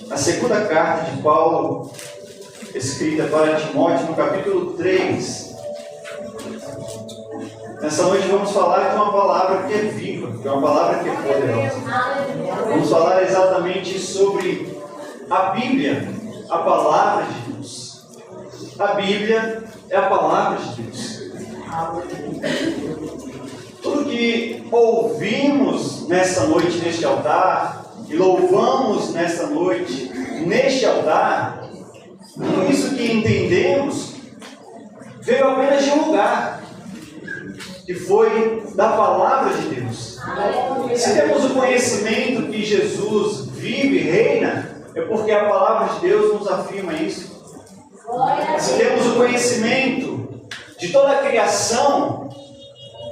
A segunda carta de Paulo, escrita para Timóteo, no capítulo 3. Nessa noite vamos falar de uma palavra que é viva, de uma palavra que é poderosa. Vamos falar exatamente sobre a Bíblia, a palavra de Deus. A Bíblia é a palavra de Deus. Tudo que ouvimos nesta noite, neste altar, e louvamos nesta noite, neste altar, tudo isso que entendemos veio apenas de um lugar, que foi da palavra de Deus. Se temos o conhecimento que Jesus vive e reina, é porque a palavra de Deus nos afirma isso. Se temos o conhecimento de toda a criação,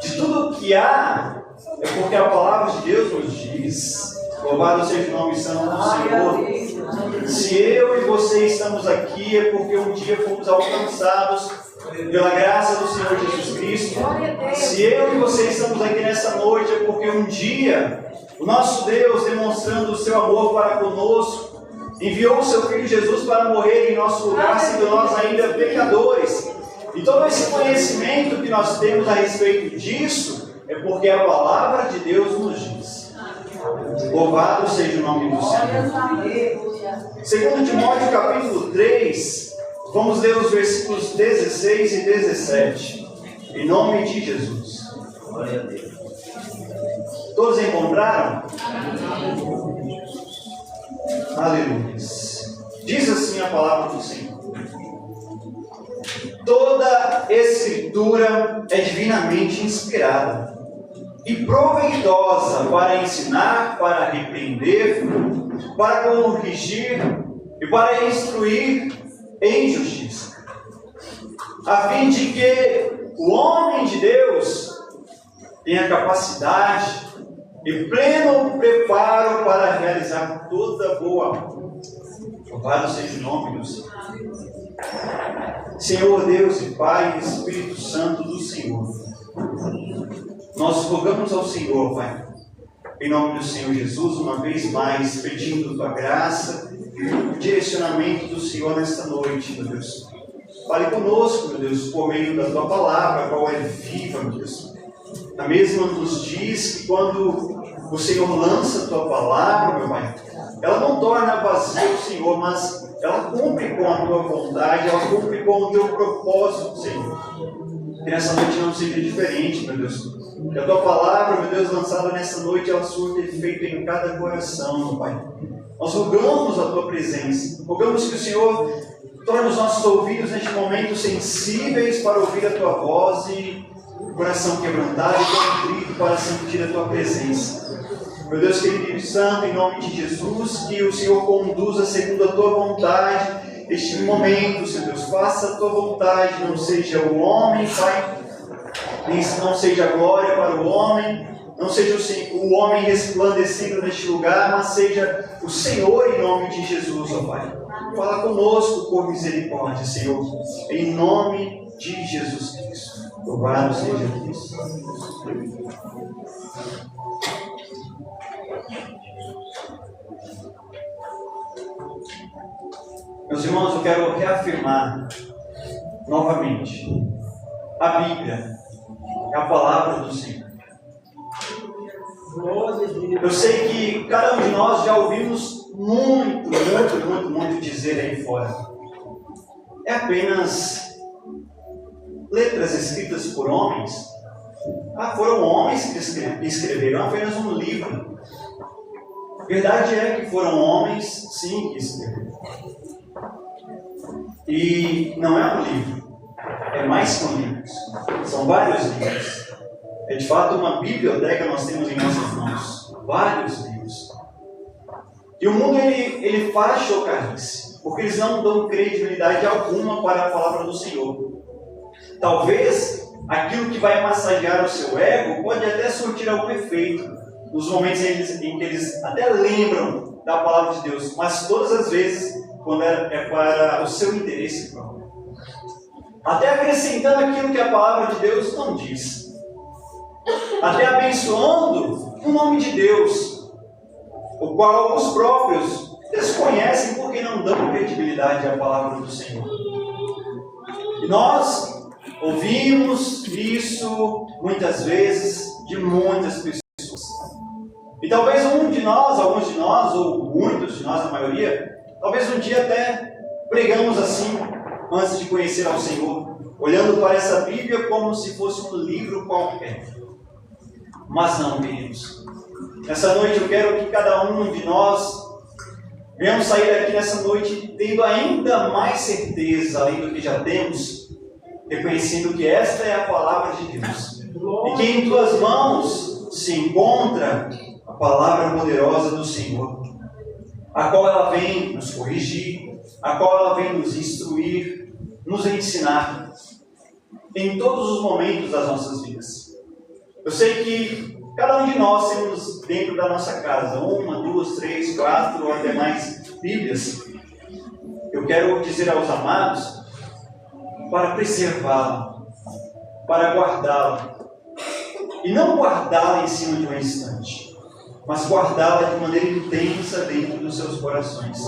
de tudo que há, é porque a palavra de Deus nos diz. Louvado seja o nome santo do Senhor. Se eu e você estamos aqui, é porque um dia fomos alcançados pela graça do Senhor Jesus Cristo. Se eu e você estamos aqui nessa noite, é porque um dia o nosso Deus, demonstrando o seu amor para conosco, enviou o seu Filho Jesus para morrer em nosso lugar, sendo nós ainda pecadores. E todo esse conhecimento que nós temos a respeito disso, é porque a palavra de Deus nos diz. Louvado seja o nome do Senhor. Segundo Timóteo capítulo 3, vamos ler os versículos 16 e 17. Em nome de Jesus. Glória a Deus. Todos encontraram? Aleluia. Diz assim a palavra do Senhor. Toda escritura é divinamente inspirada e proveitosa para ensinar, para repreender, para corrigir e para instruir em justiça, a fim de que o homem de Deus tenha capacidade e pleno preparo para realizar toda boa obra. Louvado seja o nome do Senhor. Senhor Deus e Pai, Espírito Santo do Senhor, nós rogamos ao Senhor, Pai, em nome do Senhor Jesus, uma vez mais, pedindo Tua graça e o direcionamento do Senhor nesta noite, meu Deus. Fale conosco, meu Deus, por meio da Tua palavra, a qual é viva, meu Deus. A mesma nos diz que quando o Senhor lança a Tua palavra, meu Pai, ela não torna vazio, Senhor, mas ela cumpre com a Tua vontade, ela cumpre com o Teu propósito, Senhor. Que nessa noite não seja diferente, meu Deus. Que a Tua palavra, meu Deus, lançada nessa noite, ela surta efeito em cada coração, meu Pai. Nós rogamos a Tua presença. Rogamos que o Senhor torne os nossos ouvidos neste momento sensíveis para ouvir a Tua voz e o coração quebrantado e contrito para sentir a Tua presença. Meu Deus querido e santo, em nome de Jesus, que o Senhor conduza segundo a Tua vontade este momento, Senhor Deus. Faça a Tua vontade, não seja o homem, Pai, não seja a glória para o homem, não seja o homem resplandecendo neste lugar, mas seja o Senhor em nome de Jesus, ó Pai. Fala conosco por misericórdia, Senhor, em nome de Jesus Cristo. Louvado seja Cristo. Meus irmãos, eu quero reafirmar novamente: a Bíblia é a palavra do Senhor. Eu sei que cada um de nós já ouvimos muito dizer aí fora. É apenas letras escritas por homens. Foram homens que escreveram apenas um livro. A verdade é que foram homens, sim, que escreveram. E não é um livro, é mais que um livro. São vários livros. É de fato uma biblioteca nós temos em nossas mãos. Vários livros. E o mundo ele faz chocarice, porque eles não dão credibilidade alguma para a palavra do Senhor. Talvez aquilo que vai massagear o seu ego pode até surtir algum efeito nos momentos em que eles até lembram da palavra de Deus, mas todas as vezes quando é para o seu interesse próprio. Até acrescentando aquilo que a palavra de Deus não diz. Até abençoando o nome de Deus, o qual os próprios desconhecem credibilidade à palavra do Senhor. E nós ouvimos isso muitas vezes de muitas pessoas. E talvez alguns de nós, ou muitos de nós, a maioria, talvez um dia até pregamos assim, antes de conhecer ao Senhor, olhando para essa Bíblia como se fosse um livro qualquer. Mas não, queridos. Nessa noite eu quero que cada um de nós venhamos sair daqui nessa noite tendo ainda mais certeza, além do que já temos, reconhecendo que esta é a palavra de Deus. E que em tuas mãos se encontra a palavra poderosa do Senhor, a qual ela vem nos corrigir, a qual ela vem nos instruir, nos ensinar em todos os momentos das nossas vidas. Eu sei que cada um de nós temos dentro da nossa casa 1, 2, 3, 4 ou até mais Bíblias. Eu quero dizer aos amados para preservá-la, para guardá-la. E não guardá-la em cima de um instante, mas guardá-la de maneira intensa dentro dos seus corações.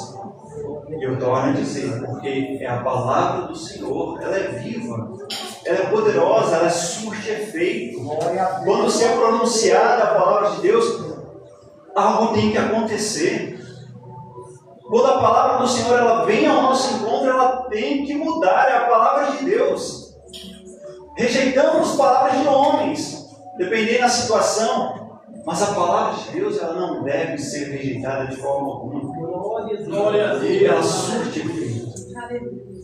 E eu torno a dizer, porque é a palavra do Senhor, ela é viva, ela é poderosa, ela surte efeito. Quando se é pronunciada a palavra de Deus, algo tem que acontecer. Quando a palavra do Senhor ela vem ao nosso encontro, ela tem que mudar, é a palavra de Deus. Rejeitamos palavras de homens, dependendo da situação, mas a palavra de Deus ela não deve ser rejeitada de forma alguma. Ela surte efeito.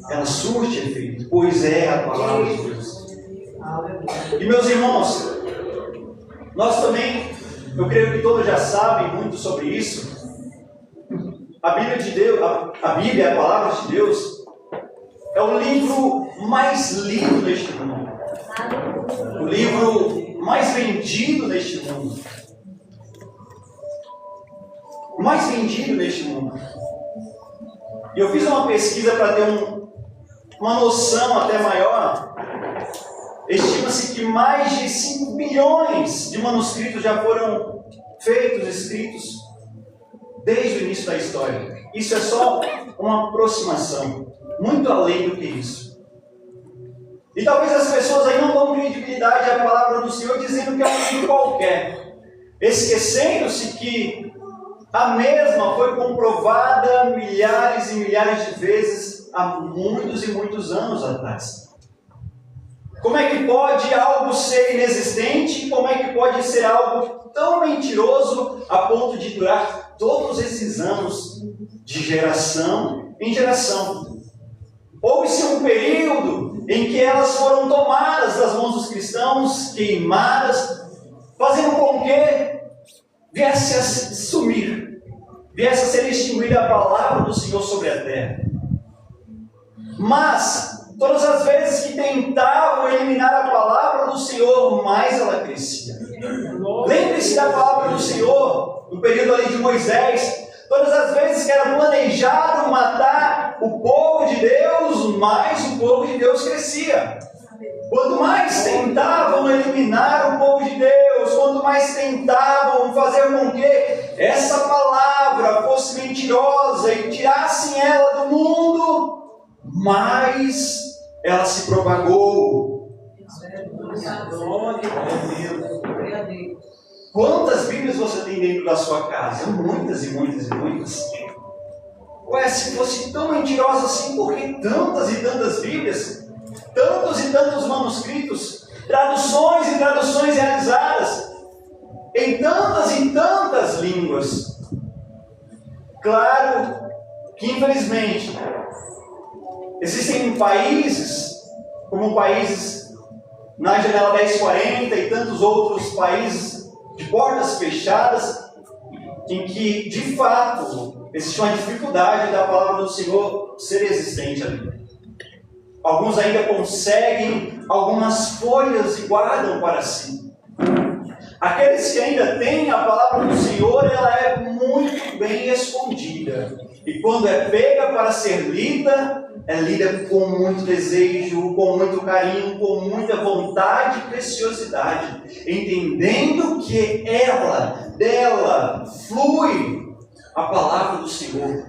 Ela surte efeito, pois é a palavra de Deus. E meus irmãos, nós também, eu creio que todos já sabem muito sobre isso. A Bíblia de Deus, a Bíblia, a palavra de Deus, é o livro mais lido neste mundo. O livro mais vendido neste mundo. O mais vendido neste mundo. E eu fiz uma pesquisa para ter uma noção até maior. Estima-se que mais de 5 bilhões de manuscritos já foram feitos, escritos, desde o início da história. Isso é só uma aproximação, muito além do que isso. E talvez as pessoas aí não dão credibilidade à palavra do Senhor, dizendo que é um livro qualquer, esquecendo-se que a mesma foi comprovada milhares e milhares de vezes há muitos e muitos anos atrás. Como é que pode algo ser inexistente? Como é que pode ser algo tão mentiroso a ponto de durar todos esses anos de geração em geração? Houve-se um período em que elas foram tomadas das mãos dos cristãos, queimadas, fazendo com que viesse a sumir, viesse a ser extinguida a palavra do Senhor sobre a terra. Mas todas as vezes que tentavam eliminar a palavra do Senhor, mais ela crescia. Lembre-se da palavra do Senhor, no período ali de Moisés. Todas as vezes que era planejado matar o povo de Deus, mais o povo de Deus crescia. Quanto mais tentavam eliminar o povo de Deus, quanto mais tentavam fazer com que essa palavra fosse mentirosa e tirassem ela do mundo, mais ela se propagou. Quantas Bíblias você tem dentro da sua casa? Muitas e muitas e muitas. Ué, se fosse tão mentirosa assim, por que tantas e tantas Bíblias? Tantos e tantos manuscritos, traduções e traduções realizadas em tantas e tantas línguas. Claro que, infelizmente, existem países, como países na janela 1040 e tantos outros países de portas fechadas, em que, de fato, existe uma dificuldade da palavra do Senhor ser existente ali. Alguns ainda conseguem algumas folhas e guardam para si. Aqueles que ainda têm a palavra do Senhor, ela é muito bem escondida. E quando é pega para ser lida, é lida com muito desejo, com muito carinho, com muita vontade e preciosidade, entendendo que dela flui a palavra do Senhor.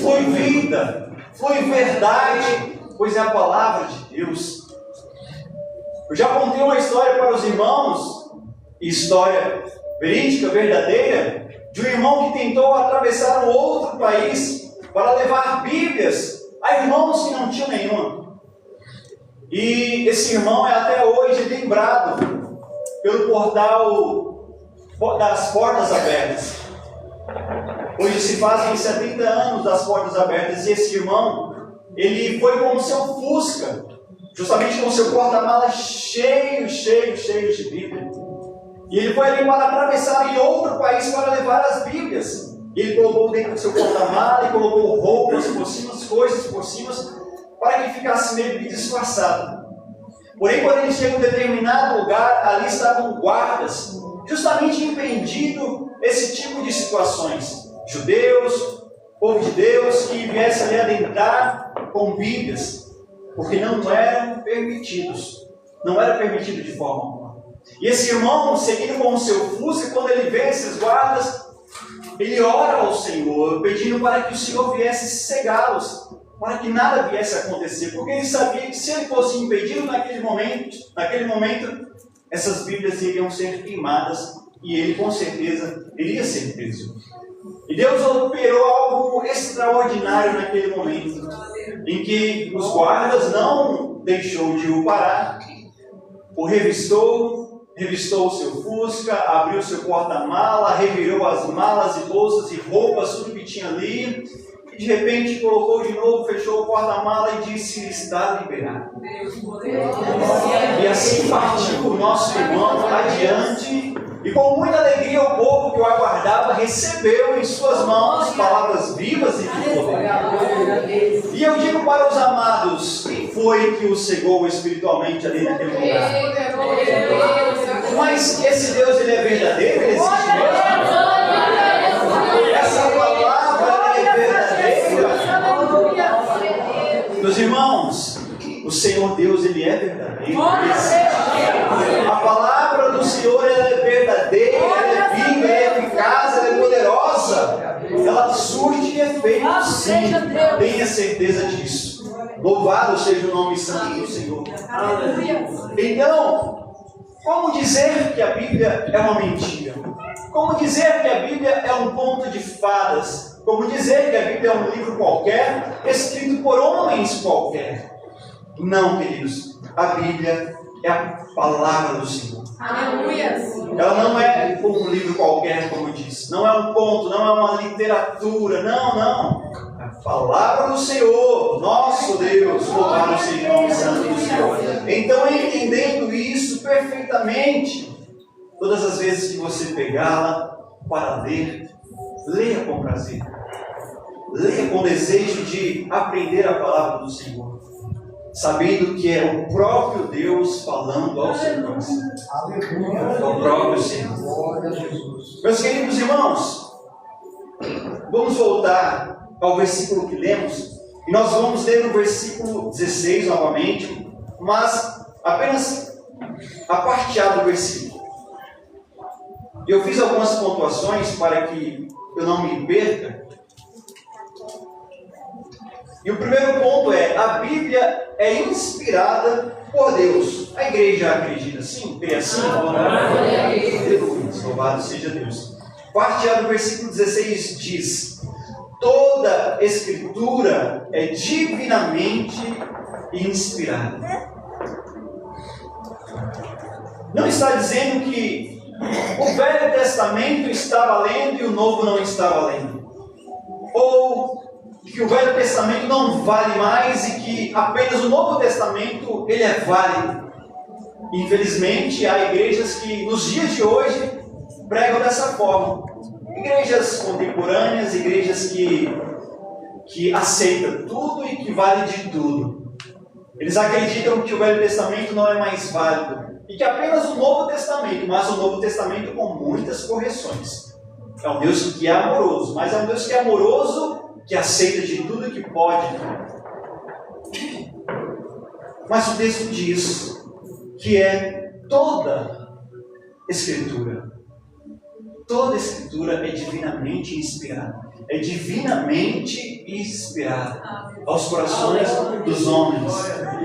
Flui vida, flui verdade, pois é a palavra de Deus. Eu já contei uma história para os irmãos, história verídica, verdadeira, de um irmão que tentou atravessar um outro país para levar Bíblias a irmãos que não tinham nenhuma. E esse irmão é até hoje lembrado pelo portal das Portas Abertas. Hoje se fazem 70 anos das Portas Abertas e esse irmão, ele foi com o seu Fusca, justamente com o seu porta-mala cheio de Bíblia. E ele foi ali para atravessar em outro país para levar as Bíblias. E ele colocou dentro do seu porta-mala e colocou roupas por cima, coisas por cima, para que ficasse meio que disfarçado. Porém, quando ele chega em um determinado lugar, ali estavam guardas, justamente impedindo esse tipo de situações. Judeus, povo de Deus, que viesse ali adentrar com Bíblias, porque não eram permitidos. Não era permitido de forma alguma. E esse irmão, seguindo com o seu Fusca, quando ele vê esses guardas, ele ora ao Senhor, pedindo para que o Senhor viesse cegá-los, para que nada viesse a acontecer, porque ele sabia que se ele fosse impedido naquele momento, essas Bíblias iriam ser queimadas e ele com certeza iria ser preso. E Deus operou algo extraordinário naquele momento, em que os guardas não deixou de o parar, o revistou o seu Fusca, abriu o seu porta-mala, revirou as malas e bolsas e roupas, tudo que tinha ali, e de repente colocou de novo, fechou o porta-mala e disse: está liberado. E assim partiu o nosso irmão adiante, e com muita alegria o povo que o aguardava recebeu em suas mãos palavras vivas e de poder. E eu digo para os amados, quem foi que o cegou espiritualmente ali naquele lugar? Mas esse Deus, ele é verdadeiro, ele existe mesmo. Essa palavra é verdadeira. Meus irmãos, o Senhor Deus, ele é verdadeiro. Ele existe. A palavra do Senhor, ela é verdadeira, ela é viva, ela é eficaz, ela é poderosa. Ela surte efeito, sim. Tenha certeza disso. Louvado seja o nome santo do Senhor. Então, como dizer que a Bíblia é uma mentira? Como dizer que a Bíblia é um conto de fadas? Como dizer que a Bíblia é um livro qualquer, escrito por homens qualquer? Não, queridos. A Bíblia é a palavra do Senhor. Aleluia. Ela não é um livro qualquer, como diz. Não é um conto, não é uma literatura. Não. A palavra do Senhor, nosso Deus, louvado seja o nome santo do Senhor. Então, entendendo isso perfeitamente, todas as vezes que você pegá-la para ler, leia com prazer. Leia com desejo de aprender a palavra do Senhor, sabendo que é o próprio Deus falando ao seu coração. É o próprio Senhor. Meus queridos irmãos, vamos voltar ao versículo que lemos, e nós vamos ler no versículo 16 novamente, mas apenas a parte A do versículo. Eu fiz algumas pontuações para que eu não me perca. E o primeiro ponto é: a Bíblia é inspirada por Deus. A igreja acredita assim? Crê assim? Louvado seja Deus. Parte A do versículo 16 diz: toda Escritura é divinamente inspirada. Não está dizendo que o Velho Testamento está valendo e o Novo não está valendo. Ou que o Velho Testamento não vale mais e que apenas o Novo Testamento ele é válido. Infelizmente, há igrejas que nos dias de hoje pregam dessa forma. Igrejas contemporâneas, igrejas que aceitam tudo e que vale de tudo. Eles acreditam que o Velho Testamento não é mais válido e que apenas o Novo Testamento, mas o Novo Testamento com muitas correções. É um Deus que é amoroso, mas é um Deus que é amoroso, que aceita de tudo que pode. Mas o texto diz que é toda Escritura. Toda a Escritura é divinamente inspirada. É divinamente inspirada aos corações dos homens.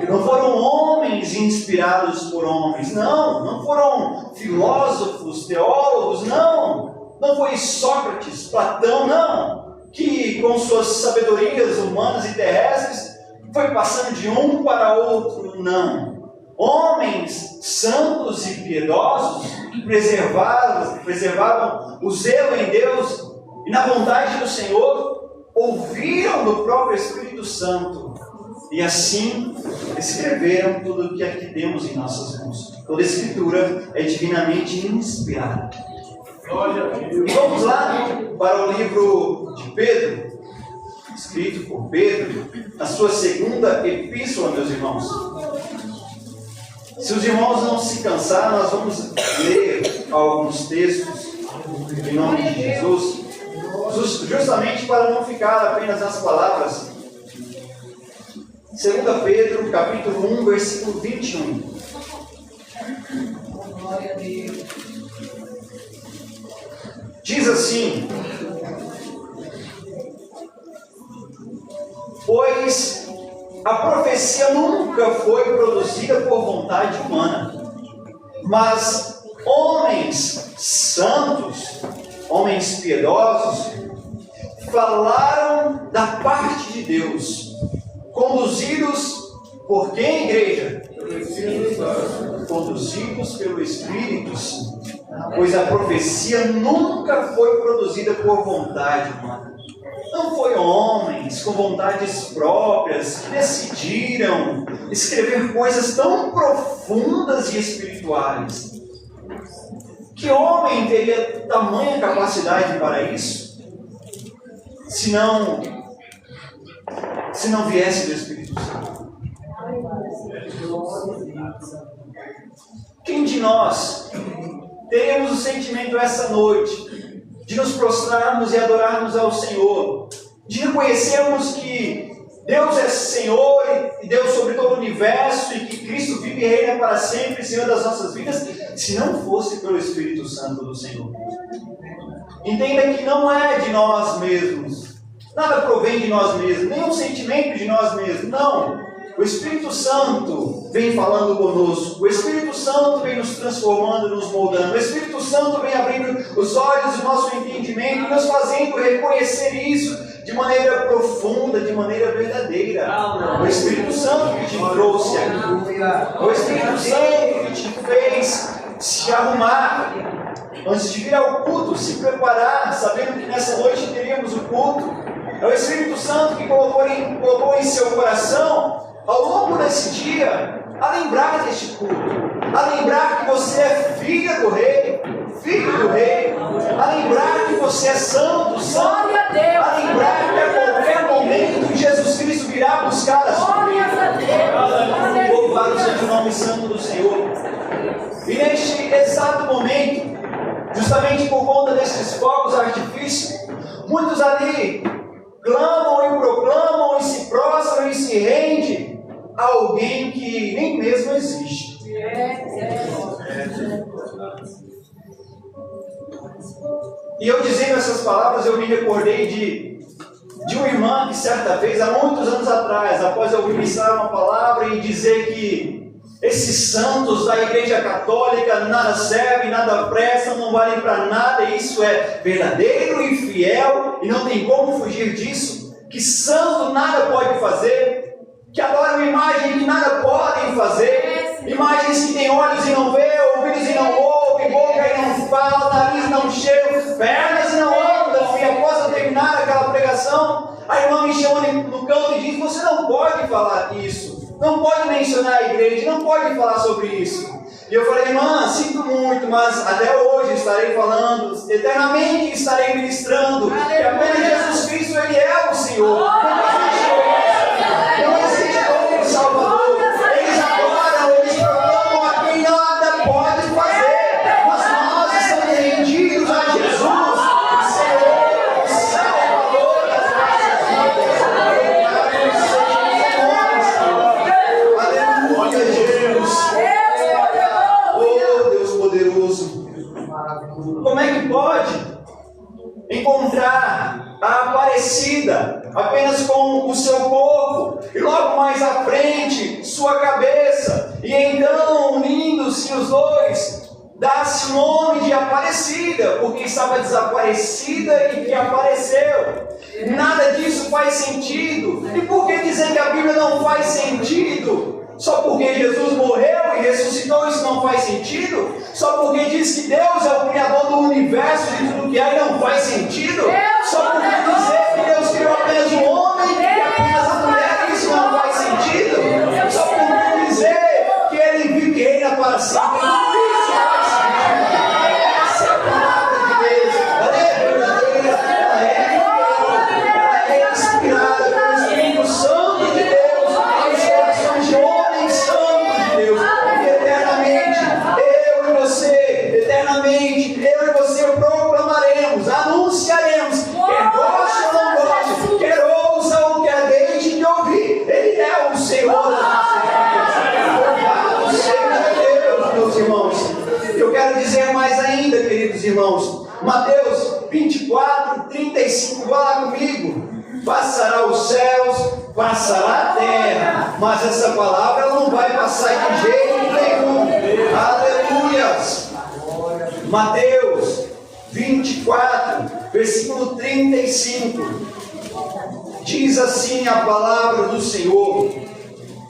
Não foram homens inspirados por homens, não foram filósofos, teólogos, não foi Sócrates, Platão, não, que com suas sabedorias humanas e terrestres foi passando de um para outro, não. Homens santos e piedosos preservavam o zelo em Deus e na vontade do Senhor, ouviram do próprio Espírito Santo e assim escreveram tudo o que aqui temos em nossas mãos. Toda a Escritura é divinamente inspirada. E vamos lá para o livro de Pedro, escrito por Pedro, na sua segunda epístola, meus irmãos. Se os irmãos não se cansarem, nós vamos ler alguns textos em nome de Jesus, justamente para não ficar apenas nas palavras. 2 Pedro, capítulo 1, versículo 21. Glória a Deus. Diz assim: pois a profecia nunca foi produzida por vontade humana, mas homens santos, homens piedosos, falaram da parte de Deus, conduzidos por quem, igreja? Conduzidos pelo Espírito Santo. Pois a profecia nunca foi produzida por vontade humana. Não foi homens com vontades próprias que decidiram escrever coisas tão profundas e espirituais. Que homem teria tamanha capacidade para isso? Se não viesse do Espírito Santo. Quem de nós teremos o sentimento essa noite de nos prostrarmos e adorarmos ao Senhor, de reconhecermos que Deus é Senhor e Deus sobre todo o universo e que Cristo vive e reina para sempre, Senhor das nossas vidas, se não fosse pelo Espírito Santo do Senhor? Entenda que não é de nós mesmos, nada provém de nós mesmos, nenhum sentimento de nós mesmos, não. O Espírito Santo vem falando conosco, o Espírito Santo vem nos transformando, nos moldando, o Espírito Santo vem abrindo os olhos do nosso entendimento, nos fazendo reconhecer isso de maneira profunda, de maneira verdadeira. O Espírito Santo que te trouxe aqui, o Espírito Santo que te fez se arrumar antes de vir ao culto, se preparar, sabendo que nessa noite teríamos o culto. É o Espírito Santo que colocou em seu coração, ao longo desse dia, a lembrar deste culto, a lembrar que você é filha do Rei, filho do Rei, a lembrar que você é santo, a lembrar que a qualquer momento Jesus Cristo virá buscar a sua vida. Louvado seja o nome santo do Senhor. E neste exato momento, justamente por conta desses fogos artifícios, muitos ali clamam e proclamam e se prostram e se rendem a alguém que nem mesmo existe. E eu dizendo essas palavras, eu me recordei de uma irmã que certa vez, há muitos anos atrás, após eu ministrar uma palavra e dizer que esses santos da Igreja Católica nada servem, nada prestam, não valem para nada, e isso é verdadeiro e fiel, e não tem como fugir disso, que santo nada pode fazer, que adoram imagem que nada podem fazer, imagens que têm olhos e não vê, ouvidos e não ouvem, boca e não fala, nariz não cheira, pernas e não andam. E após eu terminar aquela pregação, a irmã me chama no canto e diz: você não pode falar isso, não pode mencionar a igreja, não pode falar sobre isso. E eu falei: irmã, sinto muito, mas até hoje estarei falando, eternamente estarei ministrando, que apenas Jesus Cristo, Ele é o Senhor. Não existe outro Salvador. Eles adoram, eles proclamam a quem nada pode fazer, mas nós estamos rendidos a Jesus, Senhor, Salvador das aleluia, Jesus. Oh, Deus poderoso. Como é que pode vida, apenas com o seu corpo, e logo mais à frente, sua cabeça. E então, unindo-se os dois, dá-se o nome de Aparecida, porque estava desaparecida e que apareceu. Nada disso faz sentido. E por que dizer que a Bíblia não faz sentido? Só porque Jesus morreu e ressuscitou, isso não faz sentido? Só porque diz que Deus é o Criador do universo, de tudo que há, e não faz sentido? Só porque dizer que Deus criou apenas o homem e apenas a mulher, isso não faz sentido? Só porque dizer que Ele vive e reina para sempre, isso faz sentido? Essa é a palavra de Deus. Ela é verdadeira, ela é inspirada pelo Espírito Santo de Deus, aos corações de homens santos de Deus. E eternamente, eu e você proclamaremos, anunciaremos, quer goste ou não goste, quer ouça ou quer deixe de ouvir, Ele é o Senhor das nossas vidas. Louvado seja Deus, meus irmãos. Eu quero dizer mais ainda, queridos irmãos, Mateus 24, 35, vá lá comigo. Passará os céus, passará a terra, mas essa palavra não vai passar de jeito nenhum. Aleluias! Mateus 24, versículo 35, diz assim a palavra do Senhor: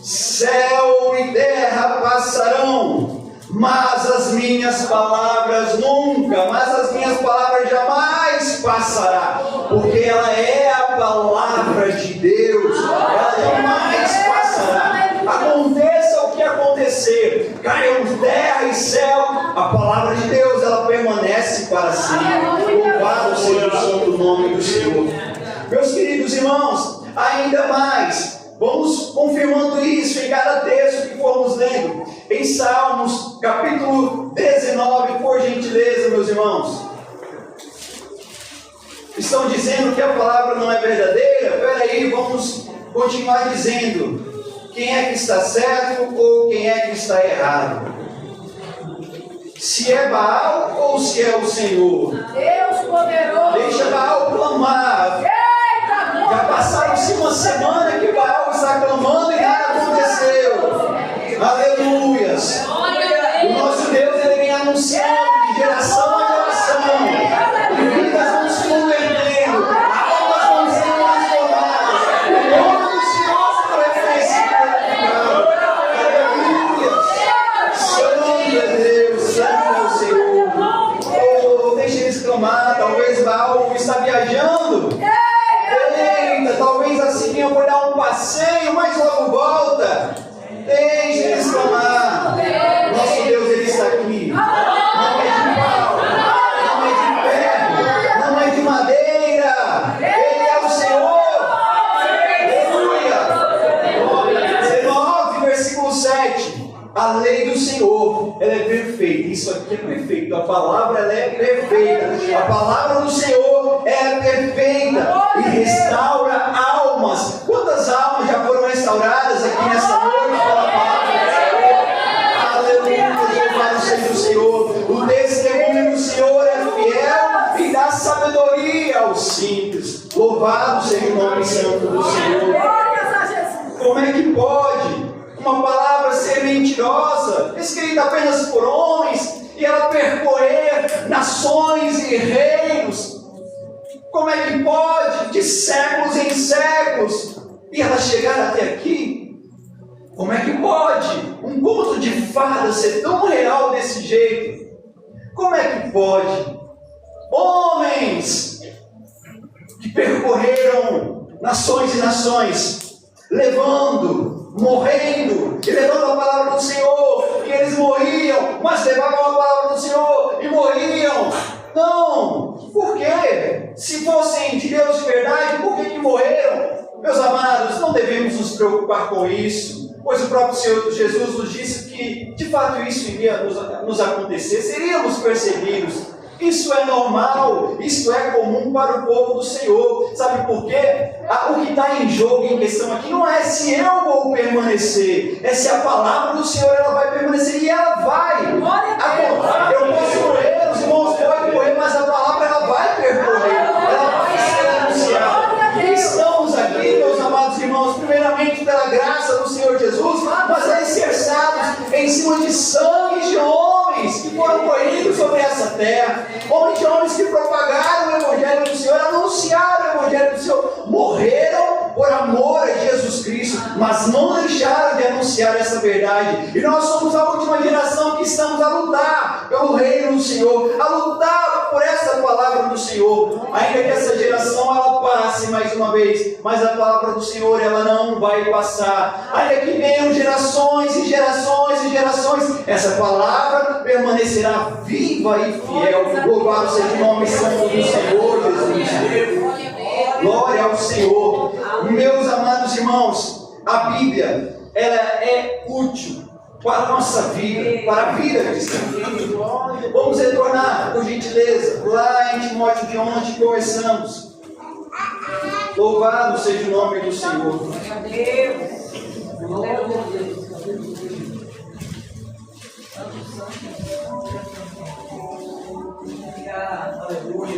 céu e terra passarão, mas as minhas palavras nunca, mas as minhas palavras jamais passará, porque ela é a palavra de Deus, ela jamais passará. Aconteça o que acontecer, caiam terra e céu, a palavra de Deus, ela permanece para sempre. Louvado seja o santo nome do Senhor. Meus queridos irmãos, ainda mais, vamos confirmando isso em cada texto que formos lendo. Em Salmos, capítulo 19, por gentileza, meus irmãos. Estão dizendo que a palavra não é verdadeira? Espera aí, vamos continuar dizendo. Quem é que está certo ou quem é que está errado? Se é Baal ou se é o Senhor? Deus poderoso. Deixa Baal clamar. Já passaram-se uma semana que Baal está clamando e nada aconteceu. Aleluias. O nosso Deus, Ele vem anunciando de geração a geração. E vidas vão se convertendo. Almas vão sendo transformadas. O nome do Senhor se reconhecido. Aleluias. Santo é Deus, santo é o Senhor. Oh, deixa eles clamar. Talvez Baal está viajando. Eita, talvez assim venha por dar um passeio, mas logo volta. Deixa eles clamar. Nosso Deus, Ele está aqui. Não é de pau, não é de ferro, não é de madeira. Ele é o Senhor. Aleluia. 19, versículo 7. A lei do Senhor, ela é perfeita. Isso aqui é perfeito. A palavra, ela é perfeita. A palavra do Senhor é perfeita e restaura almas. Quantas almas já foram restauradas aqui nessa noite pela palavra do Senhor? Aleluia. Louvado seja o Senhor. O testemunho do Senhor é fiel e dá sabedoria aos simples. Louvado seja o nome santo do Senhor. Como é que pode uma palavra ser mentirosa, escrita apenas por homens, e ela percorrer nações e reinos? Como é que pode, de séculos em séculos, e ela chegar até aqui? Como é que pode um conto de fada ser tão real desse jeito? Como é que pode homens que percorreram nações e nações, levando, morrendo, e levando a palavra do Senhor, e eles morriam, mas levavam a palavra do Senhor e morriam? Não! Por quê? Se fossem de Deus de verdade, por que morreram? Meus amados, não devemos nos preocupar com isso, pois o próprio Senhor Jesus nos disse que de fato isso iria nos acontecer, seríamos perseguidos. Isso é normal, isso é comum para o povo do Senhor. Sabe por quê? O que está em jogo, em questão aqui, não é se eu vou permanecer, é se a palavra do Senhor ela vai permanecer, e ela vai. Eu posso morrer, os irmãos podem morrer, mas a palavra ela vai percorrer, ela vai ser anunciada. Questão aqui, meus amados irmãos, primeiramente pela graça do Senhor Jesus, mas alicerçados em cima de sangue de homens que foram corridos sobre essa terra, homens que propagaram o Evangelho do Senhor, anunciaram o Evangelho do Senhor, morreram por amor a Jesus Cristo, mas não deixaram de anunciar essa verdade. E nós somos a última geração que estamos a lutar pelo reino do Senhor, a lutar por essa palavra do Senhor, ainda que essa geração ela passe mais uma vez, mas a palavra do Senhor ela não vai passar, ainda que venham gerações e gerações e gerações, essa palavra permanecerá viva e fiel. Louvado seja o nome santo do Senhor Jesus. Glória ao Senhor. Meus amados irmãos, a Bíblia ela é útil para a nossa vida, para a vida cristã. Vamos retornar, por gentileza, lá em Timóteo de onde começamos. Louvado seja o nome do Senhor.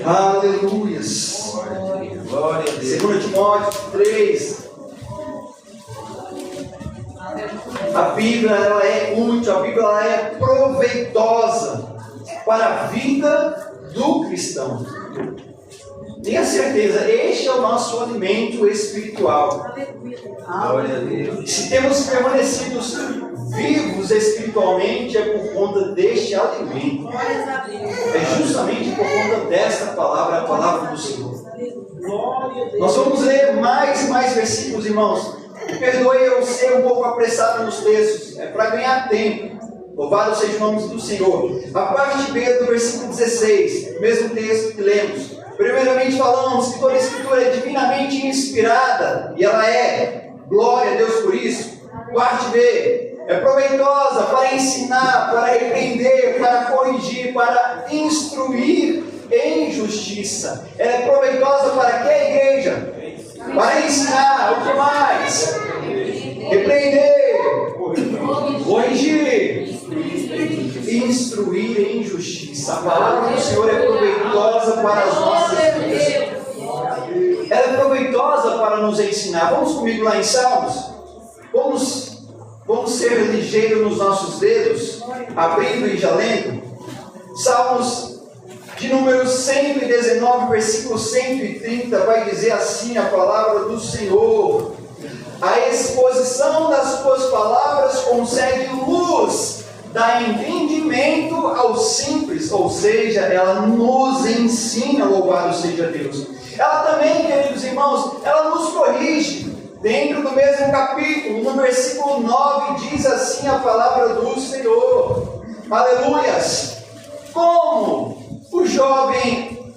Aleluias. Glória a Deus. 2 Timóteo 3. A Bíblia ela é útil, a Bíblia ela é proveitosa para a vida do cristão. Tenha certeza, este é o nosso alimento espiritual. Glória a Deus. Se temos permanecido vivos espiritualmente, é por conta deste alimento. É justamente por conta desta palavra, a palavra do Senhor. Nós vamos ler mais e mais versículos, irmãos. Perdoe eu ser um pouco apressado nos textos, é para ganhar tempo. Louvado seja o nome do Senhor. A parte B do versículo 16, mesmo texto que lemos. Primeiramente falamos que toda a Escritura é divinamente inspirada, e ela é. Glória a Deus por isso. Parte B, é proveitosa para ensinar, para repreender, para corrigir, para instruir em justiça. Ela é proveitosa para que a igreja? Para ensinar, o que mais? Repreender, corrigir, instruir em justiça. A palavra do Senhor é proveitosa para as nossas vidas. Ela é proveitosa para nos ensinar. Vamos comigo lá em Salmos? Vamos ser ligeiros nos nossos dedos, abrindo e já lendo. Salmos de número 119, versículo 130, vai dizer assim a palavra do Senhor: a exposição das tuas palavras concede luz, dá entendimento aos simples, ou seja, ela nos ensina, louvado seja Deus. Ela também, queridos irmãos, ela nos corrige. Dentro do mesmo capítulo, no versículo 9, diz assim a palavra do Senhor. Aleluias! Como o jovem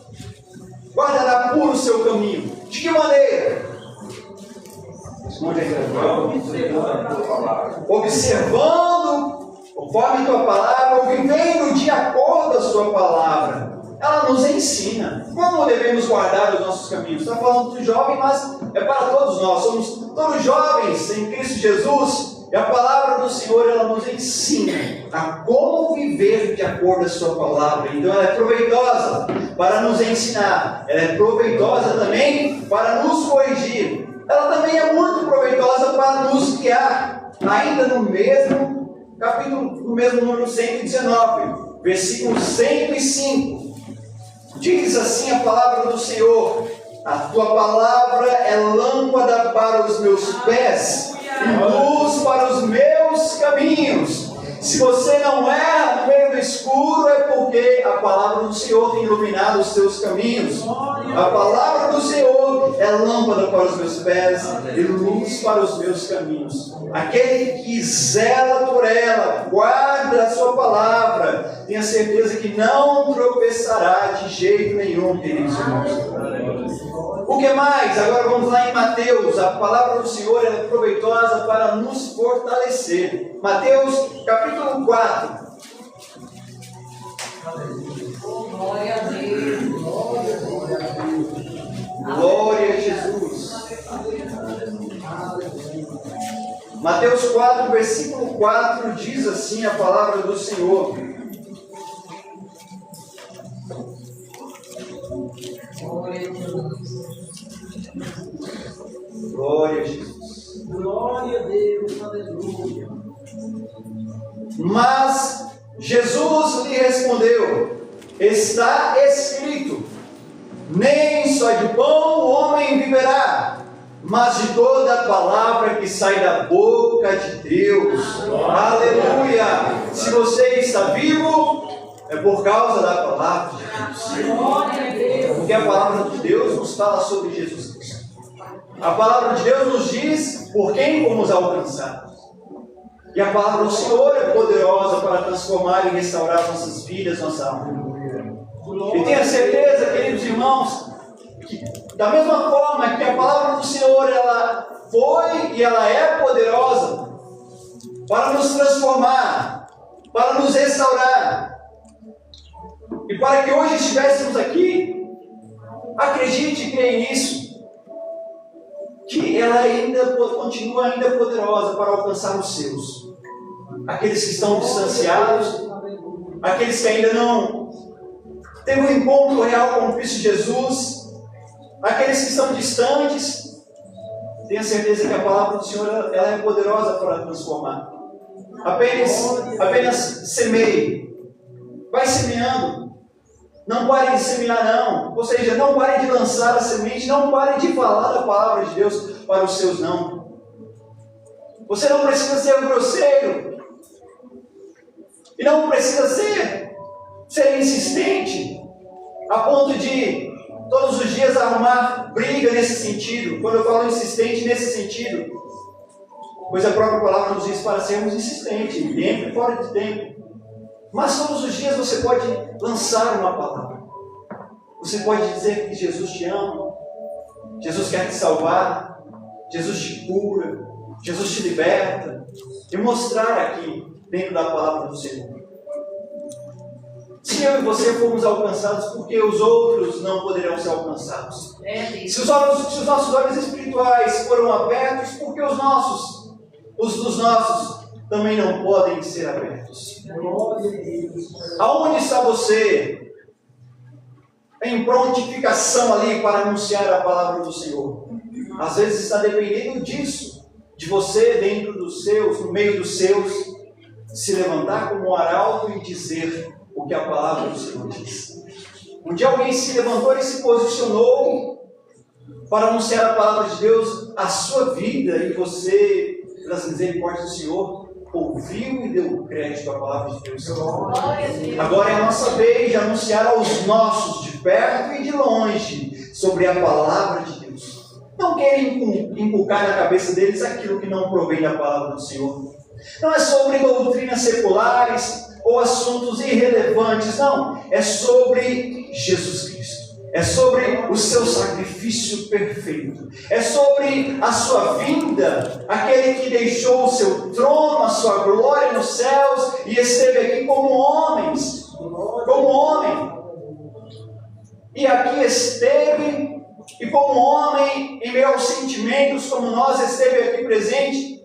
guardará puro o seu caminho? De que maneira? Observando conforme tua palavra, ou vivendo de acordo com a sua palavra. Ela nos ensina como devemos guardar os nossos caminhos. Está falando do jovem, mas é para todos nós. Somos todos jovens em Cristo Jesus. E a palavra do Senhor, ela nos ensina a como viver de acordo com a sua palavra. Então ela é proveitosa para nos ensinar. Ela é proveitosa também para nos corrigir. Ela também é muito proveitosa para nos guiar. Ainda no mesmo capítulo, no mesmo número 119, versículo 105. Diz assim a palavra do Senhor: a tua palavra é lâmpada para os meus pés e luz para os meus caminhos. Se você não erra no meio do escuro, é porque a palavra do Senhor tem iluminado os teus caminhos. A palavra do Senhor é lâmpada para os meus pés e luz para os meus caminhos. Aquele que zela por ela, guarda a sua palavra, tenha certeza que não tropeçará de jeito nenhum, queridos irmãos. O que mais? Agora vamos lá em Mateus. A palavra do Senhor é proveitosa para nos fortalecer. Mateus capítulo 4. Glória a Deus. Glória a Jesus. Mateus 4, versículo 4 diz assim a palavra do Senhor: Glória a Jesus. Glória a Deus, aleluia. Mas Jesus lhe respondeu: está escrito, nem só de pão o homem viverá, mas de toda a palavra que sai da boca de Deus. Aleluia! Se você está vivo, é por causa da palavra de Deus. Glória a Deus. Porque a palavra de Deus nos fala sobre Jesus Cristo. A palavra de Deus nos diz por quem fomos alcançados. E a palavra do Senhor é poderosa para transformar e restaurar nossas vidas, nossa alma. E tenha certeza, queridos irmãos, que da mesma forma que a palavra do Senhor ela foi e ela é poderosa para nos transformar, para nos restaurar, e para que hoje estivéssemos aqui, acredite e creia nisso, que ela continua ainda poderosa para alcançar os seus. Aqueles que estão distanciados, aqueles que ainda não teve um encontro real com o Cristo Jesus, aqueles que estão distantes, tenha certeza que a palavra do Senhor ela é poderosa para transformar. Apenas semeie, vai semeando, não pare de semear não, ou seja, não pare de lançar a semente, não pare de falar da palavra de Deus para os seus não. Você não precisa ser grosseiro, e não precisa ser insistente, a ponto de todos os dias arrumar briga nesse sentido. Quando eu falo insistente, nesse sentido, pois a própria palavra nos diz para sermos insistentes, em tempo e fora de tempo. Mas todos os dias você pode lançar uma palavra. Você pode dizer que Jesus te ama, Jesus quer te salvar, Jesus te cura, Jesus te liberta, e mostrar aqui, dentro da palavra do Senhor. Se eu e você fomos alcançados, porque os outros não poderão ser alcançados? Se os nossos olhos espirituais foram abertos, porque os dos nossos, também não podem ser abertos? Aonde está você? Em prontificação ali para anunciar a palavra do Senhor. Às vezes está dependendo disso, de você dentro dos seus, no meio dos seus, se levantar como um arauto e dizer o que a palavra do Senhor diz. Um dia alguém se levantou e se posicionou para anunciar a palavra de Deus à sua vida, e você, pelas misericórdias do Senhor, ouviu e deu crédito à palavra de Deus. Agora é a nossa vez de anunciar aos nossos, de perto e de longe, sobre a palavra de Deus. Não querem inculcar na cabeça deles aquilo que não provém da palavra do Senhor. Não é sobre doutrinas seculares ou assuntos irrelevantes, não. É sobre Jesus Cristo. É sobre o seu sacrifício perfeito. É sobre a sua vinda, aquele que deixou o seu trono, a sua glória nos céus e esteve aqui como homem. E aqui esteve, e como homem, em meio aos sentimentos como nós, esteve aqui presente,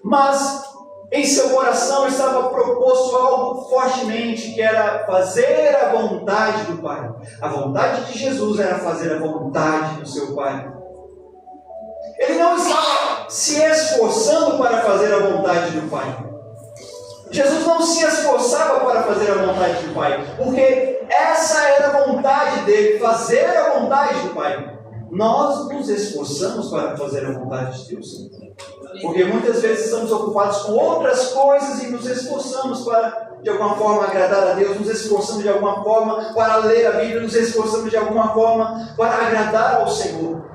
mas em seu coração estava proposto algo fortemente, que era fazer a vontade do Pai. A vontade de Jesus era fazer a vontade do seu Pai. Ele não estava se esforçando para fazer a vontade do Pai. Jesus não se esforçava para fazer a vontade do Pai, porque essa era a vontade dele, fazer a vontade do Pai. Nós nos esforçamos para fazer a vontade de Deus, porque muitas vezes estamos ocupados com outras coisas e nos esforçamos para, de alguma forma, agradar a Deus, nos esforçamos de alguma forma para ler a Bíblia, nos esforçamos de alguma forma para agradar ao Senhor.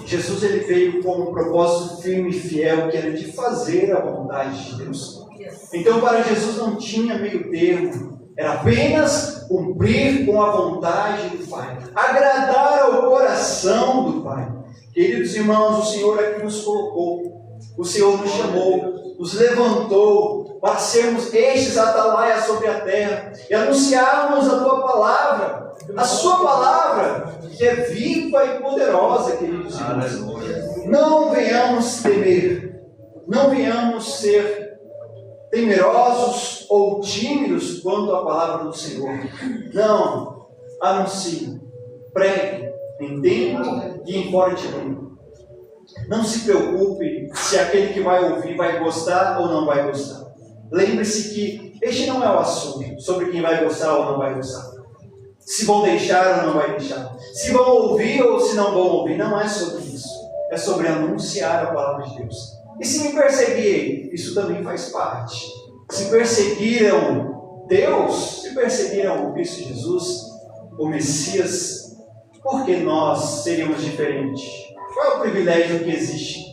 Jesus ele veio com um propósito firme e fiel, que era de fazer a vontade de Deus. Então para Jesus não tinha meio termo, era apenas cumprir com a vontade do Pai, agradar ao coração do Pai. Queridos irmãos, o Senhor aqui nos colocou, o Senhor nos chamou, nos levantou para sermos estes atalaias sobre a terra e anunciarmos a Tua palavra, a Sua palavra, que é viva e poderosa, queridos irmãos. Não venhamos temer, não venhamos ser temerosos ou tímidos quanto à palavra do Senhor. Não, anuncie, pregue, em tempo e em fora de tempo. Não se preocupe se aquele que vai ouvir vai gostar ou não vai gostar. Lembre-se que este não é o assunto sobre quem vai gostar ou não vai gostar. Se vão deixar ou não vai deixar. Se vão ouvir ou se não vão ouvir. Não é sobre isso. É sobre anunciar a palavra de Deus. E se me perseguirem, isso também faz parte. Se perseguiram Deus, se perseguiram o Cristo Jesus, o Messias, por que nós seríamos diferentes? Qual é o privilégio que existe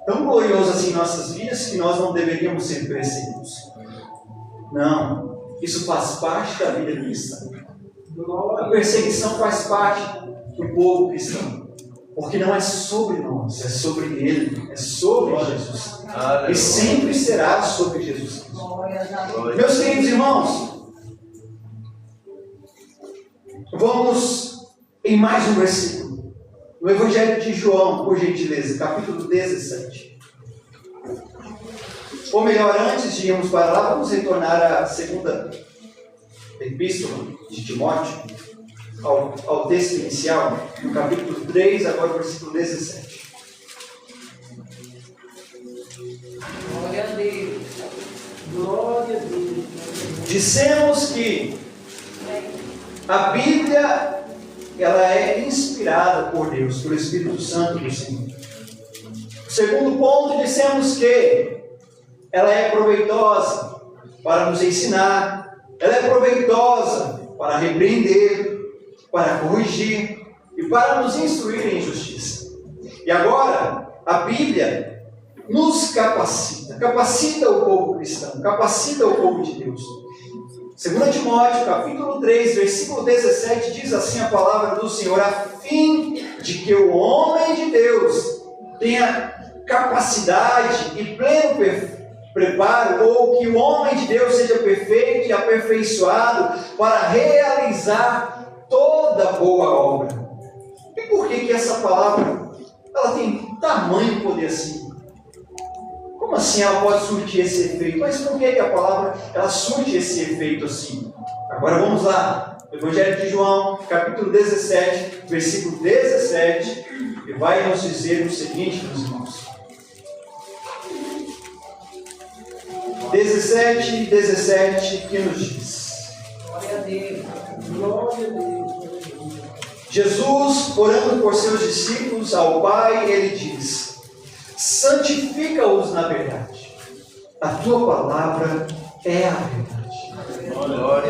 tão glorioso assim em nossas vidas que nós não deveríamos ser perseguidos? Não, isso faz parte da vida cristã. A perseguição faz parte do povo cristão. Porque não é sobre nós, é sobre Ele, é sobre Jesus. E sempre será sobre Jesus Cristo. Meus queridos irmãos, vamos em mais um versículo. No Evangelho de João, por gentileza, capítulo 17. Ou melhor, antes de irmos para lá, vamos retornar à segunda epístola de Timóteo, ao texto inicial, no capítulo 3, agora versículo 17. Glória a Deus. Glória a Deus. Dissemos que a Bíblia ela é inspirada por Deus, pelo Espírito Santo do Senhor. O segundo ponto, dissemos que ela é proveitosa para nos ensinar, ela é proveitosa para repreender, para corrigir e para nos instruir em justiça. E agora, a Bíblia nos capacita o povo cristão, capacita o povo de Deus. 2 Timóteo, capítulo 3, versículo 17, diz assim a palavra do Senhor: a fim de que o homem de Deus tenha capacidade e pleno preparo, ou que o homem de Deus seja perfeito e aperfeiçoado para realizar toda boa obra. E por que essa palavra ela tem tamanho poder assim? Como assim ela pode surtir esse efeito? Mas por que a palavra ela surte esse efeito assim? Agora vamos lá. Evangelho de João, capítulo 17, versículo 17, e vai nos dizer o seguinte, meus irmãos. 17, que nos diz: Glória a Deus. Glória a Deus. Jesus, orando por seus discípulos ao Pai, ele diz: santifica-os na verdade. A tua palavra é a verdade.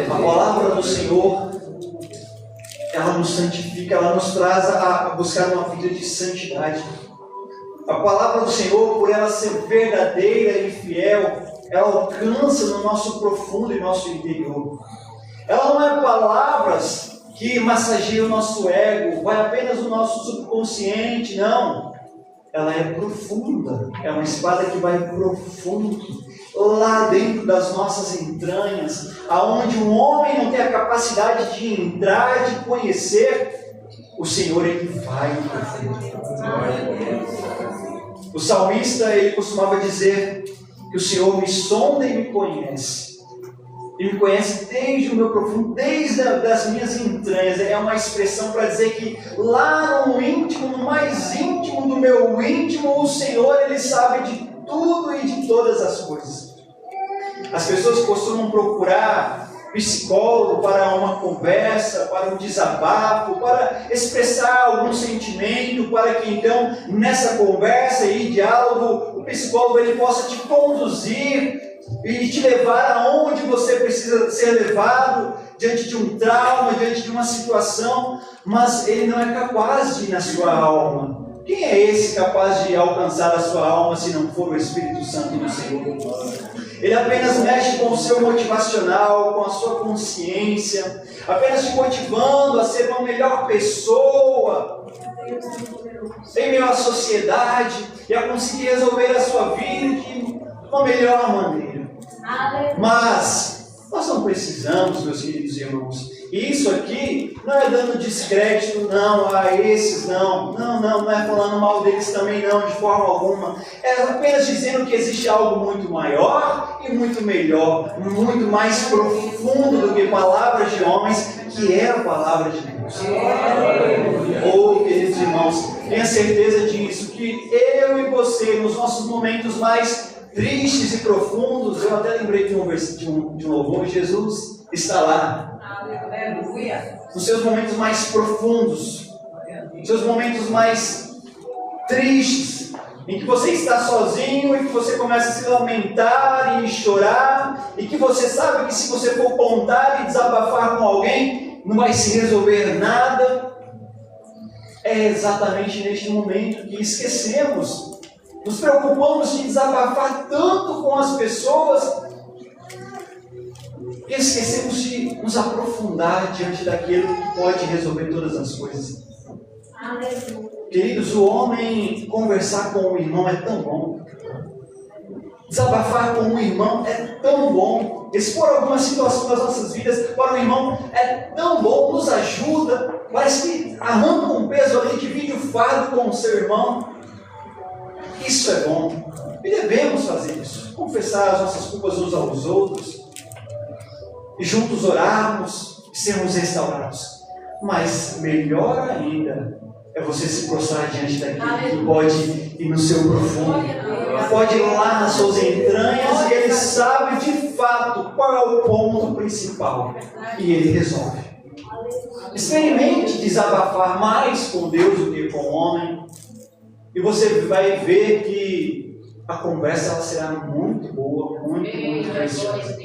A palavra do Senhor, ela nos santifica, ela nos traz a buscar uma vida de santidade. A palavra do Senhor, por ela ser verdadeira e fiel, ela alcança no nosso profundo e nosso interior. Ela não é palavras que massageiam o nosso ego, vai apenas no nosso subconsciente, não. Ela é profunda, é uma espada que vai profundo, lá dentro das nossas entranhas, aonde um homem não tem a capacidade de entrar, de conhecer, o Senhor ele vai no profundo. O salmista ele costumava dizer que o Senhor me sonda e me conhece. E me conhece desde o meu profundo, desde as minhas entranhas. É uma expressão para dizer que lá no íntimo, no mais íntimo do meu íntimo, o Senhor ele sabe de tudo e de todas as coisas. As pessoas costumam procurar psicólogo para uma conversa, para um desabafo, para expressar algum sentimento, para que então nessa conversa e diálogo o psicólogo ele possa te conduzir e te levar aonde você precisa ser levado, diante de um trauma, diante de uma situação, mas ele não é capaz de ir na sua alma. Quem é esse capaz de alcançar a sua alma se não for o Espírito Santo do Senhor? Ele apenas mexe com o seu motivacional, com a sua consciência, apenas te motivando a ser uma melhor pessoa em meio à sociedade e a conseguir resolver a sua vida de uma melhor maneira. Mas nós não precisamos, meus queridos irmãos. E isso aqui não é dando descrédito, não, a esses não é falando mal deles também não, de forma alguma. É apenas dizendo que existe algo muito maior e muito melhor, muito mais profundo do que palavras de homens, que é a palavra de Deus. Oh, queridos irmãos, tenha certeza disso, que você, nos nossos momentos mais tristes e profundos, eu até lembrei de um louvor, Jesus está lá. Aleluia. Nos seus momentos mais profundos, nos seus momentos mais tristes, em que você está sozinho e que você começa a se lamentar e chorar, e que você sabe que se você for contar e desabafar com alguém, não vai se resolver nada. É exatamente neste momento que esquecemos, nos preocupamos de desabafar tanto com as pessoas, e esquecemos de nos aprofundar diante daquele que pode resolver todas as coisas. Queridos, o homem conversar com o irmão é tão bom. Desabafar com um irmão é tão bom. Expor alguma situação das nossas vidas para o irmão é tão bom, nos ajuda. Parece que arranca um peso ali, divide o fardo com o seu irmão. Isso é bom. E devemos fazer isso. Confessar as nossas culpas uns aos outros. E juntos orarmos e sermos restaurados. Mas melhor ainda é você se prostrar diante daquele que pode ir no seu profundo, pode ir lá nas suas entranhas, e ele sabe de fato qual é o ponto principal, e ele resolve. Experimente desabafar mais com Deus do que com o homem, e você vai ver que a conversa ela será muito boa, muito preciosa.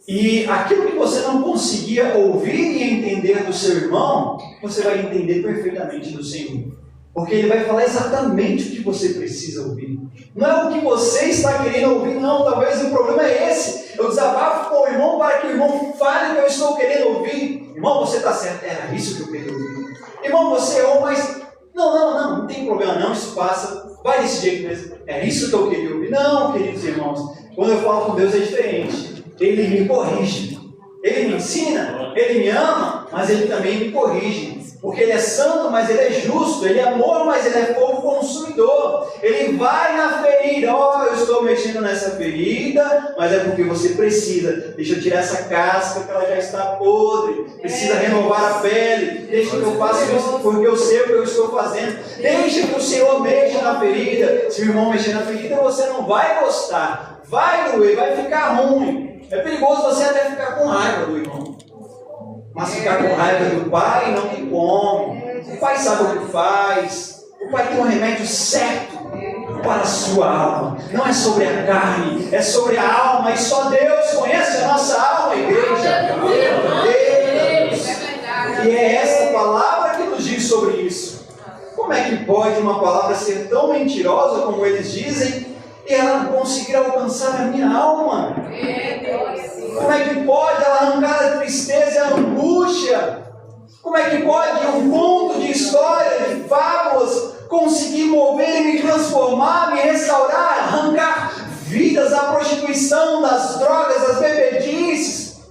E aquilo que você não conseguia ouvir e entender do seu irmão, você vai entender perfeitamente do Senhor. Porque Ele vai falar exatamente o que você precisa ouvir. Não é o que você está querendo ouvir, não. Talvez o problema é esse. Eu desabafo com o irmão para que o irmão fale o que eu estou querendo ouvir. Irmão, você está certo. Era isso que eu queria ouvir. Irmão, você errou, mas... Não tem problema não, isso passa. Vai desse jeito mesmo. É isso que eu queria ouvir. Não, queridos irmãos. Quando eu falo com Deus é diferente. Ele me corrige, Ele me ensina, Ele me ama, mas Ele também me corrige, porque Ele é santo, mas Ele é justo, Ele é amor, mas Ele é fogo consumidor. Ele vai na ferida, eu estou mexendo nessa ferida, mas é porque você precisa, deixa eu tirar essa casca que ela já está podre, precisa renovar a pele, deixa que eu faça isso porque eu sei o que eu estou fazendo, deixa que o Senhor mexa na ferida. Se o irmão mexer na ferida, você não vai gostar, vai doer, vai ficar ruim. É perigoso você até ficar com raiva do irmão. Mas ficar com raiva do pai não tem como. O pai sabe o que faz. O pai tem um remédio certo para a sua alma. Não é sobre a carne, é sobre a alma. E só Deus conhece a nossa alma, igreja. Deus. E é essa palavra que nos diz sobre isso. Como é que pode uma palavra ser tão mentirosa como eles dizem e ela não conseguir alcançar a minha alma? Como é que pode ela arrancar a tristeza e a angústia? Como é que pode um conto de história, de fábulas, conseguir mover e me transformar, me restaurar, arrancar vidas da prostituição, das drogas, das bebedices,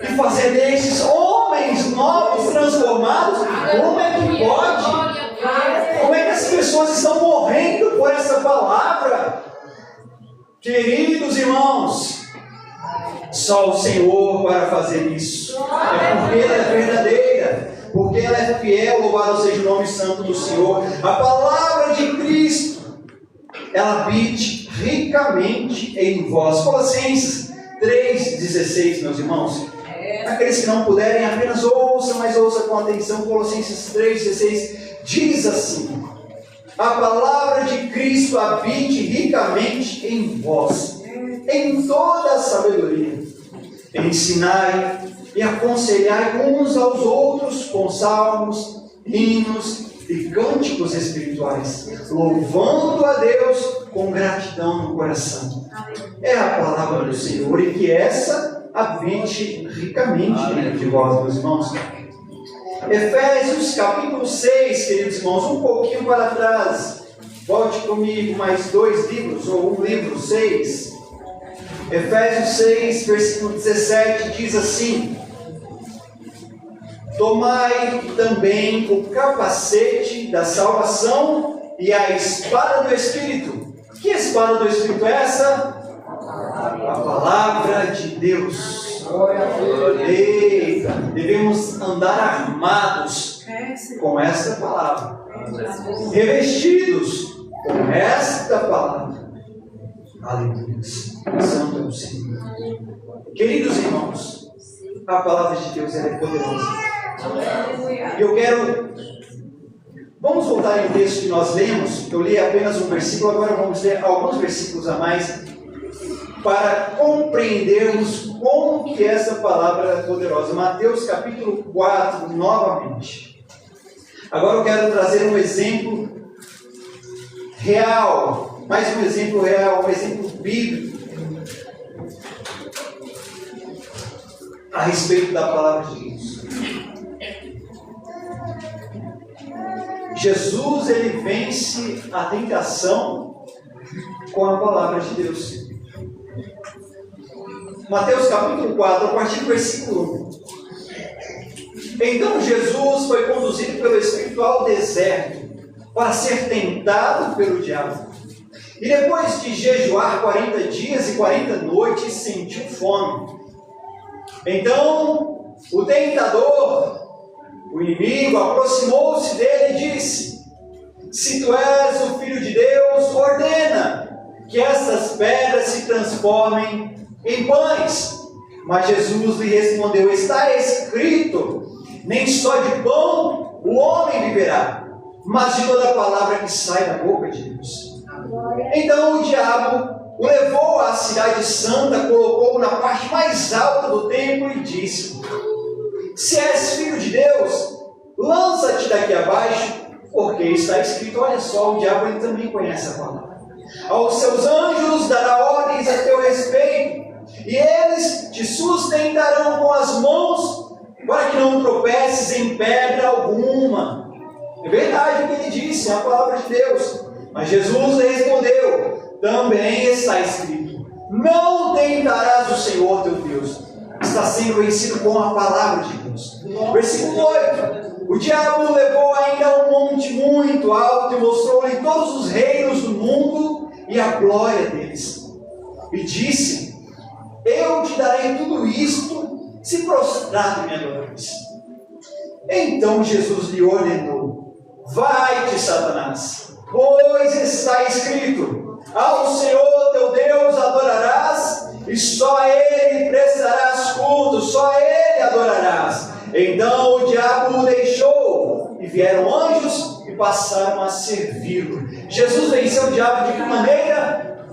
e fazer desses homens novos, transformados? Como é que pode? Como é que as pessoas estão morrendo por essa palavra? Queridos irmãos, só o Senhor para fazer isso. É porque ela é verdadeira, porque ela é fiel, louvado seja o nome santo do Senhor. A palavra de Cristo, ela habite ricamente em vós. Colossenses 3,16, meus irmãos. Aqueles que não puderem, apenas ouçam, mas ouçam com atenção. Colossenses 3,16 diz assim: a palavra de Cristo habite ricamente em vós, em toda a sabedoria. Ensinai e aconselhai uns aos outros com salmos, hinos e cânticos espirituais, louvando a Deus com gratidão no coração. É a palavra do Senhor, e que essa habite ricamente dentro de vós, meus irmãos. Efésios capítulo 6, queridos irmãos, um pouquinho para trás. Volte comigo mais 2 livros, ou um livro, 6. Efésios 6, versículo 17, diz assim: tomai também o capacete da salvação e a espada do Espírito. Que espada do Espírito é essa? A palavra de Deus. Eita, devemos andar armados com essa palavra, revestidos com esta palavra. Aleluia. Santo é o Senhor. Queridos irmãos, a palavra de Deus ela é poderosa. E eu quero... Vamos voltar em um texto que nós lemos. Eu li apenas um versículo, agora vamos ler alguns versículos a mais para compreendermos como que essa palavra é poderosa. Mateus capítulo 4, novamente. Agora eu quero trazer um exemplo real, mais um exemplo real, um exemplo bíblico a respeito da palavra de Deus. Jesus, ele vence a tentação com a palavra de Deus. Mateus capítulo 4, a partir do versículo 1. Então Jesus foi conduzido pelo Espírito ao deserto para ser tentado pelo diabo. E depois de jejuar 40 dias e 40 noites, sentiu fome. Então o tentador, o inimigo, aproximou-se dele e disse: se tu és o Filho de Deus, ordena que essas pedras se transformem em pães. Mas Jesus lhe respondeu: está escrito, nem só de pão o homem viverá, mas de toda palavra que sai da boca de Deus. Então o diabo o levou à cidade santa, colocou-o na parte mais alta do templo e disse: se és filho de Deus, lança-te daqui abaixo, porque está escrito. Olha só, o diabo ele também conhece a palavra. Aos seus anjos dará ordens a teu respeito, e eles te sustentarão com as mãos, para que não tropeces em pedra alguma. É verdade o que ele disse, é a palavra de Deus. Mas Jesus respondeu: também está escrito, não tentarás o Senhor teu Deus. Está sendo vencido com a palavra de Deus. Versículo 8. O diabo o levou ainda a um monte muito alto e mostrou-lhe todos os reinos do mundo e a glória deles. E disse: eu te darei tudo isto, se prostrado me adorares. Então Jesus lhe ordenou: vai-te, Satanás, pois está escrito, ao Senhor teu Deus adorarás, e só a Ele prestarás culto, só a Ele adorarás. Então o diabo o deixou, e vieram anjos e passaram a servi-lo. Jesus venceu o diabo de que maneira?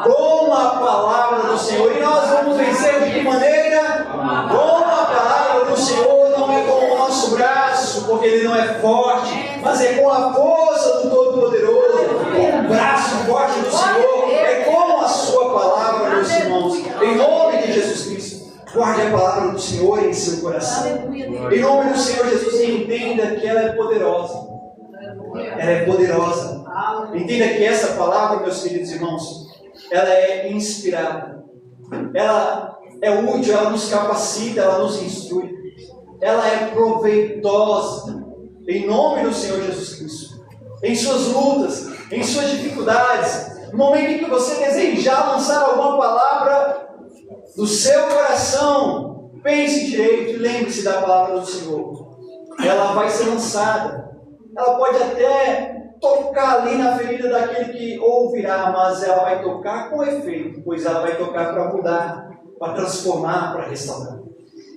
Com a palavra do Senhor. E nós vamos vencer de que maneira? Com a palavra do Senhor. Não é com o nosso braço, porque ele não é forte, mas é com a força do Todo-Poderoso, com o braço forte do Senhor. É com a sua palavra, meus irmãos, em nome de Jesus Cristo. Guarde a palavra do Senhor em seu coração. Em nome do Senhor Jesus, entenda que ela é poderosa. Ela é poderosa. Entenda que essa palavra, meus queridos irmãos, ela é inspirada. Ela é útil, ela nos capacita, ela nos instrui. Ela é proveitosa. Em nome do Senhor Jesus Cristo. Em suas lutas, em suas dificuldades, no momento em que você desejar lançar alguma palavra do seu coração, pense direito e lembre-se da palavra do Senhor. Ela vai ser lançada. Ela pode até tocar ali na ferida daquele que ouvirá, mas ela vai tocar com efeito, pois ela vai tocar para mudar, para transformar, para restaurar.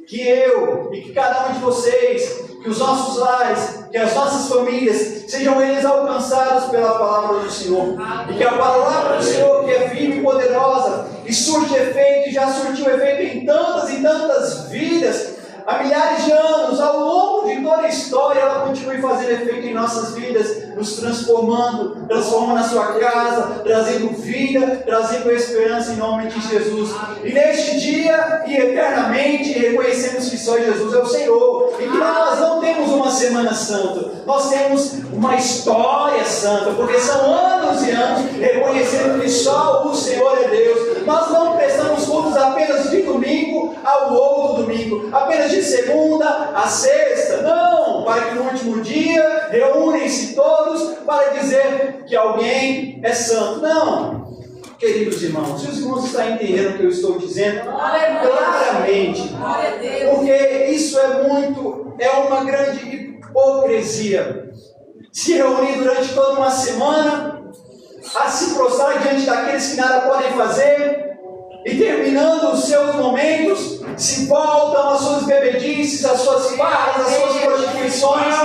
Que eu e que cada um de vocês, que os nossos lares, que as nossas famílias, sejam eles alcançados pela palavra do Senhor. E que a palavra do Senhor, que é viva e poderosa, e surte efeito, e já surtiu efeito em tantas e tantas vidas, há milhares de anos, ao longo de toda a história, ela continue fazendo efeito em nossas vidas, nos transformando a sua casa, trazendo vida, trazendo esperança em nome de Jesus. E neste dia e eternamente reconhecemos que só Jesus é o Senhor, e que nós não temos uma semana santa, nós temos uma história santa, porque são anos e anos reconhecendo que só o Senhor é Deus. Nós não prestamos cultos apenas de domingo ao outro domingo, apenas de segunda a sexta, não, para que no último dia reúnem-se todos para dizer que alguém é santo, não. Queridos irmãos, se os irmãos estão entendendo o que eu estou dizendo, claramente, porque isso é uma grande hipocrisia. Se reunir durante toda uma semana a se prostrar diante daqueles que nada podem fazer, e terminando os seus momentos, se voltam às suas bebedices, às suas farras, às suas prostituições,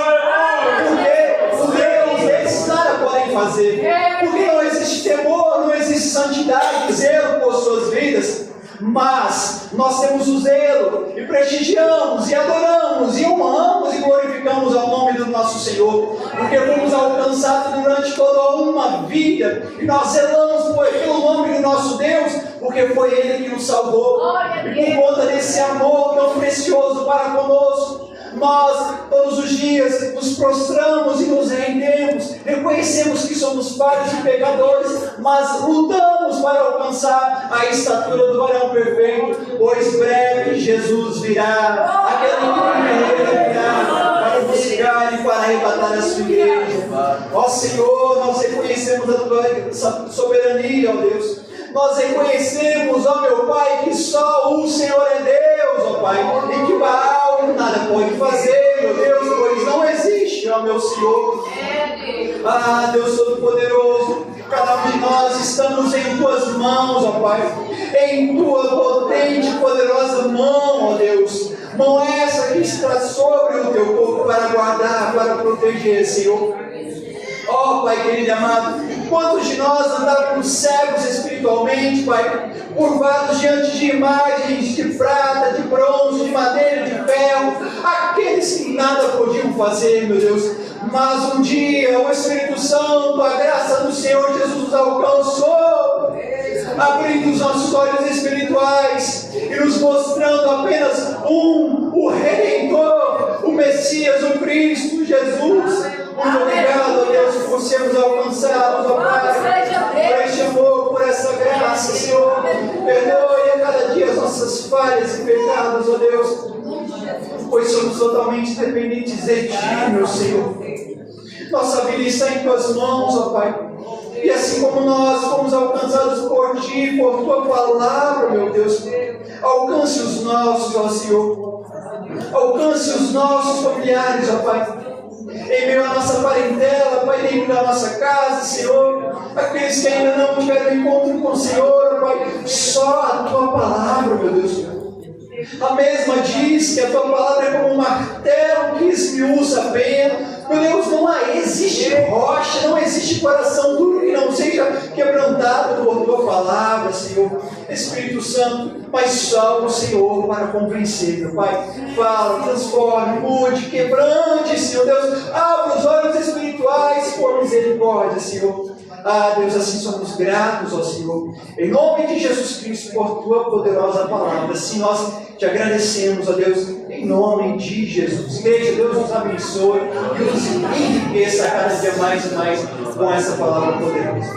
porque o Deus desses nada podem fazer, porque não existe temor, não existe santidade, zelo por suas vidas. Mas nós temos o zelo e prestigiamos e adoramos e honramos e glorificamos ao nome do nosso Senhor, porque fomos alcançados durante toda uma vida e nós zelamos pelo nome do nosso Deus, porque foi Ele que nos salvou. E por conta desse amor tão precioso para conosco, nós todos os dias nos prostramos e nos rendemos, reconhecemos que somos falhos e pecadores, mas lutamos para alcançar a estatura do varão perfeito, pois breve Jesus virá, aquele que virá para buscar e para arrebatar a sua igreja. Ó Senhor, nós reconhecemos a tua soberania, ó Deus. Nós reconhecemos, ó meu Pai, que só o Senhor é Deus, ó Pai, e que Baal nada pode fazer, meu Deus, pois não existe, ó meu Senhor. Ah, Deus Todo-Poderoso, cada um de nós estamos em tuas mãos, ó Pai, em tua potente e poderosa mão, ó Deus. Mão essa que está sobre o teu povo para guardar, para proteger, Senhor. Ó Pai querido e amado, quantos de nós andávamos cegos espiritualmente, Pai, curvados diante de imagens de prata, de bronze, de madeira, de ferro, aqueles que nada podiam fazer, meu Deus, mas um dia o Espírito Santo, a graça do Senhor Jesus nos alcançou, abrindo os nossos olhos espirituais e nos mostrando apenas o Redentor, o Messias, o Cristo, Jesus. Muito obrigado, ó Deus, por sermos alcançados, ó Pai, por este amor, por essa graça, Senhor. Perdoe a cada dia as nossas falhas e pecados, ó Deus, pois somos totalmente dependentes de Ti, meu Senhor. Nossa vida está em Tuas mãos, ó Pai. E assim como nós fomos alcançados por Ti, por Tua palavra, meu Deus, alcance os nossos, ó Senhor. Alcance os nossos familiares, ó Pai. Em meio à nossa parentela, Pai, dentro da nossa casa, Senhor, aqueles que ainda não tiveram encontro com o Senhor, Pai, só a Tua palavra, meu Deus. A mesma diz que a Tua palavra é como um martelo que esmiuça a pena. Meu Deus, não existe rocha, não existe coração duro que não seja quebrantado por Tua palavra, Senhor. Espírito Santo, mas só o Senhor para compreender, meu Pai. Fala, transforme, mude, quebrante, Senhor Deus. Abra os olhos espirituais por misericórdia, Senhor. Ah, Deus, assim somos gratos ao Senhor. Em nome de Jesus Cristo, por Tua poderosa palavra. Assim nós te agradecemos, ó Deus, em nome de Jesus. Igreja, Deus nos abençoe e nos enriqueça a cada dia mais e mais com essa palavra poderosa.